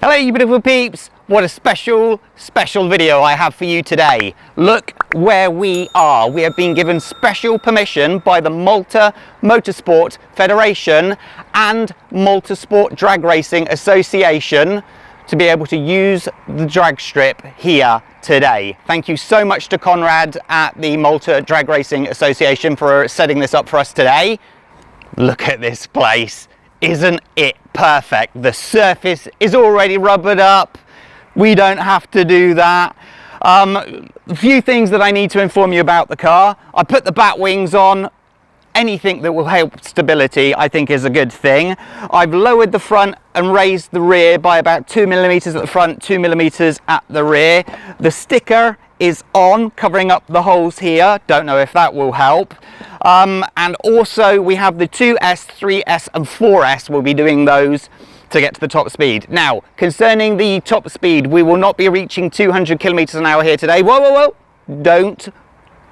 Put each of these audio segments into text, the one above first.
Hello you beautiful peeps, what a special video I have for you today. Look where we are. We have been given special permission by the Malta Motorsport Federation and Malta Sport Drag Racing Association to be able to use the drag strip here today. Thank you so much to Conrad at the Malta Drag Racing Association for setting this up for us today. Look at this place. Isn't it perfect? The surface is already rubbered up. We don't have to do that. A few things that I need to inform you about the car. I put the bat wings on. Anything that will help stability I think is a good thing. I've lowered the front and raised the rear by about 2mm at the front, 2mm at the rear. The sticker is on, covering up the holes here. Don't know if that will help. And also we have the 2S, 3S and 4S. We'll be doing those to get to the top speed. Now, concerning the top speed, we will not be reaching 200 kilometers an hour here today. Whoa. Don't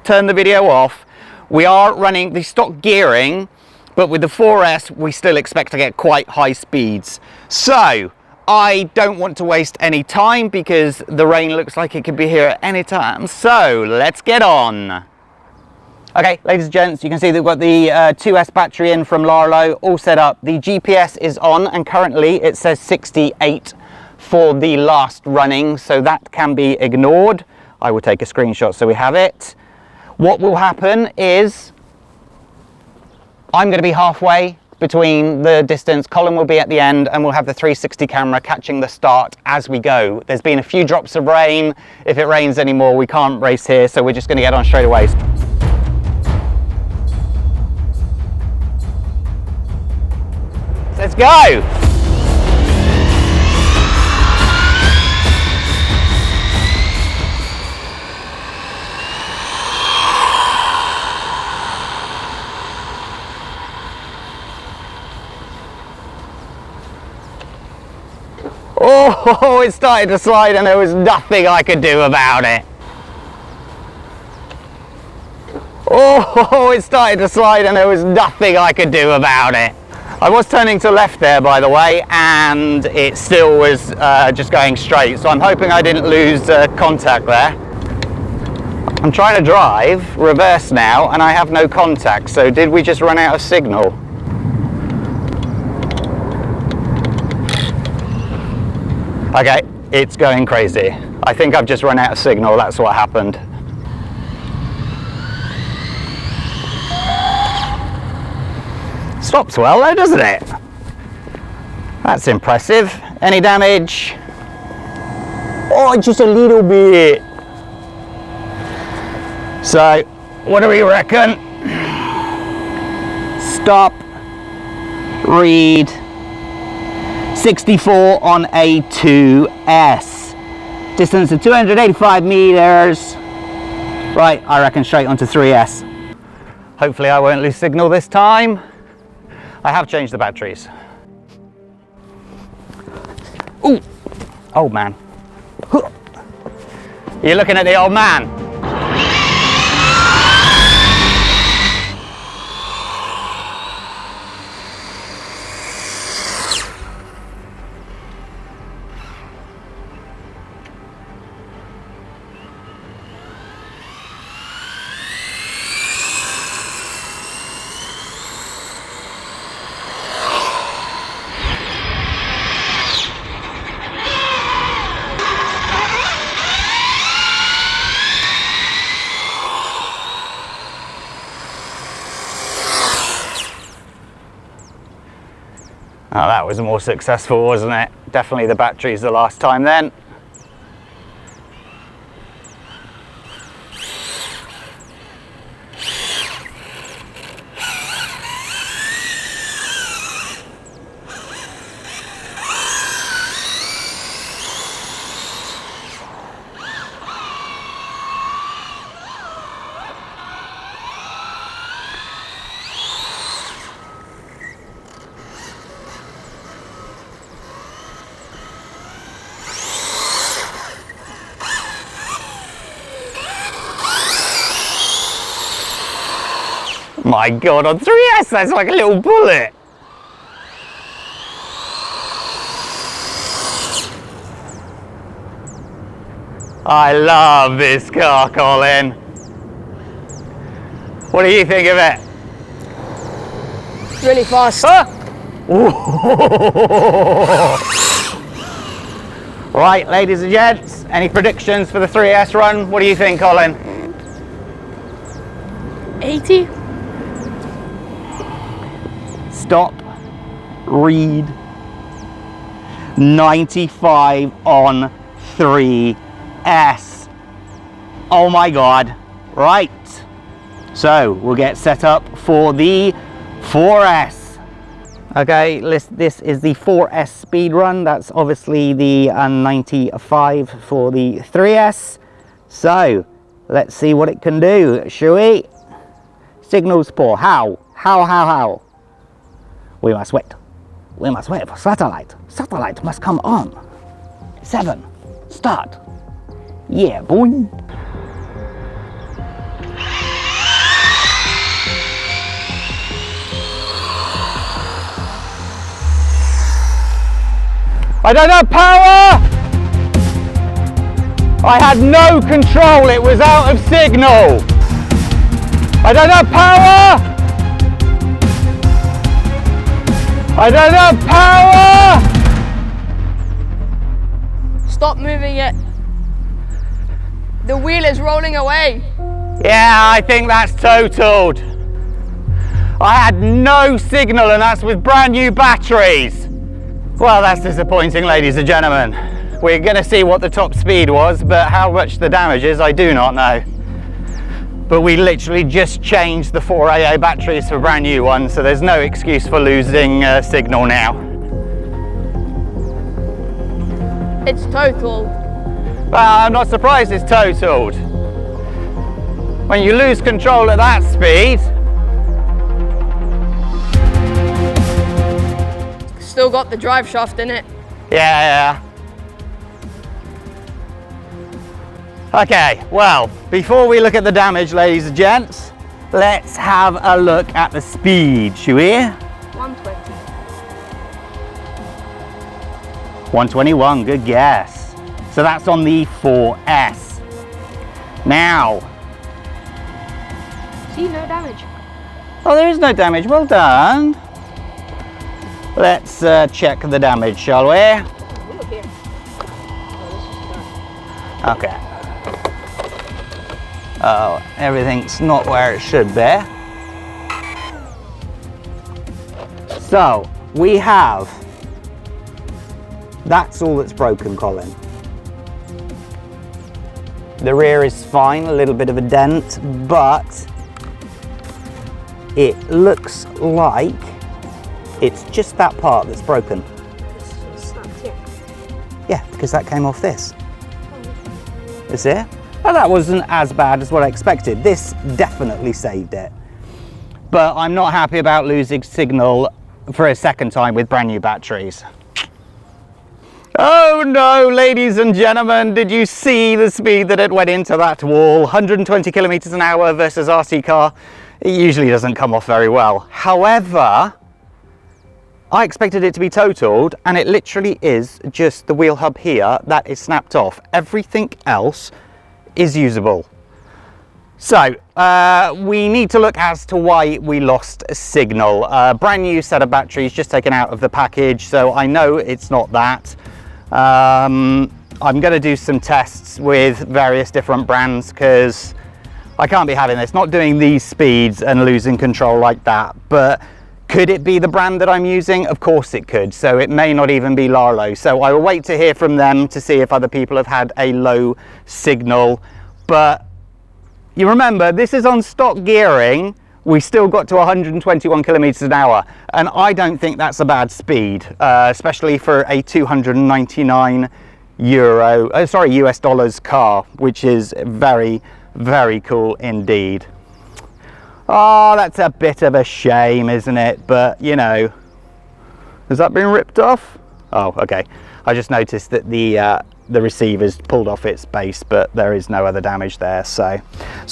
turn the video off. We are running the stock gearing, but with the 4S, we still expect to get quite high speeds. So, I don't want to waste any time because the rain looks like it could be here at any time. So, let's get on. Okay, ladies and gents, you can see that we've got the 2S battery in from Larlo, all set up. The GPS is on, and currently it says 68 for the last running, so that can be ignored. I will take a screenshot so we have it. What will happen is I'm going to be halfway between the distance, Colin will be at the end, and we'll have the 360 camera catching the start as we go. There's been a few drops of rain. If it rains anymore, we can't race here, so we're just going to get on straight away. Let's go! Oh, it started to slide and there was nothing I could do about it. Oh, it started to slide and there was nothing I could do about it. I was turning to left there, by the way, and it still was just going straight, so I'm hoping I didn't lose contact there. I'm trying to drive reverse now and I have no contact, so did we just run out of signal? Okay, it's going crazy. I think I've just run out of signal, that's what happened. Stops well though, doesn't it? That's impressive. Any damage? Oh, just a little bit. So, what do we reckon? Stop. Read. 64 on a 2S. Distance of 285 meters. Right, I reckon straight onto 3S. Hopefully I won't lose signal this time. I have changed the batteries. Ooh, old man. You're looking at the old man. Oh, that was more successful, wasn't it? Definitely the batteries the last time then. My God, on 3S, that's like a little bullet. I love this car, Colin. What do you think of it? Really fast. Right, ladies and gents, any predictions for the 3S run? What do you think, Colin? 80. Stop, read. 95 on 3S. Oh my God. Right. So we'll get set up for the 4S. Okay, this is the 4S speed run. That's obviously the 95 for the 3S. So let's see what it can do, shall we? Signals poor. How? We must wait. We must wait for satellite. Satellite must come on. 7. Start. Yeah, boy. I don't have power! I had no control, it was out of signal. I don't have power! I don't have power! Stop moving it. The wheel is rolling away. Yeah, I think that's totaled. I had no signal and that's with brand new batteries. Well, that's disappointing, ladies and gentlemen. We're going to see what the top speed was, but how much the damage is, I do not know. But we literally just changed the 4AA batteries for brand new ones, so there's no excuse for losing signal now. It's total. Well, I'm not surprised it's totaled. When you lose control at that speed. Still got the drive shaft in it. Yeah. Okay, well, before we look at the damage, ladies and gents, let's have a look at the speed, shall we? 120. 121, good guess. So that's on the 4S. Now. See, no damage. Oh, there is no damage, well done. Let's check the damage, shall we? Look here. Okay. Oh, everything's not where it should be. So, we have, that's all that's broken, Colin. The rear is fine, a little bit of a dent, but it looks like it's just that part that's broken. It's snapped here. Yeah, because that came off this. You see? Well, that wasn't as bad as what I expected. This definitely saved it. But I'm not happy about losing signal for a second time with brand new batteries. Oh no, ladies and gentlemen, did you see the speed that it went into that wall? 120 kilometers an hour versus RC car. It usually doesn't come off very well. However, I expected it to be totaled, and it literally is just the wheel hub here that is snapped off. Everything else is usable. So we need to look as to why we lost a signal. Brand new set of batteries just taken out of the package, so I know it's not that. I'm going to do some tests with various different brands because I can't be having this, not doing these speeds and losing control like that. But could it be the brand that I'm using? Of course it could. So it may not even be Larlo. So I will wait to hear from them to see if other people have had a low signal. But you remember, this is on stock gearing. We still got to 121 kilometers an hour. And I don't think that's a bad speed, especially for a 299 US dollars car, which is very, very cool indeed. Oh, that's a bit of a shame, isn't it? But, you know, has that been ripped off? Oh, okay. I just noticed that the receiver's pulled off its base, but there is no other damage there. So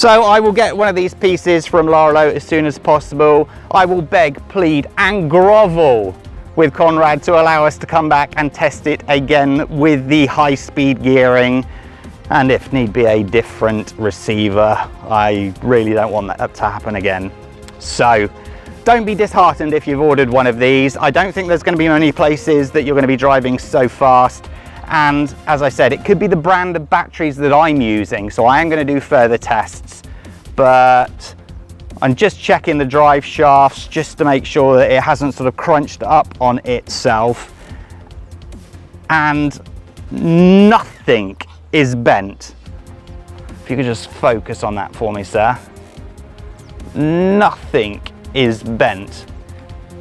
I will get one of these pieces from Larlo as soon as possible. I will beg, plead, and grovel with Conrad to allow us to come back and test it again with the high-speed gearing, and if need be a different receiver. I really don't want that to happen again. So don't be disheartened if you've ordered one of these. I don't think there's going to be many places that you're going to be driving so fast, and as I said, it could be the brand of batteries that I'm using, so I am going to do further tests, but I'm just checking the drive shafts just to make sure that it hasn't sort of crunched up on itself, and nothing is bent. If you could just focus on that for me, sir. Nothing is bent.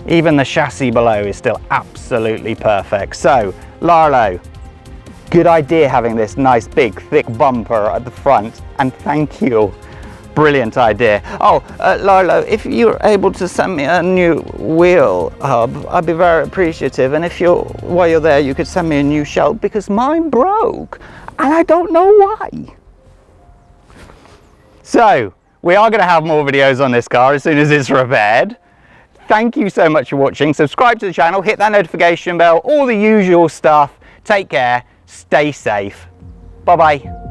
Even the chassis below is still absolutely perfect. So, Larlo, good idea having this nice big thick bumper at the front, and thank you. Brilliant idea. Oh, Larlo, if you're able to send me a new wheel hub, I'd be very appreciative. And if while you're there, you could send me a new shell, because mine broke and I don't know why. So, we are going to have more videos on this car as soon as it's repaired. Thank you so much for watching. Subscribe to the channel, hit that notification bell, all the usual stuff. Take care, stay safe. Bye-bye.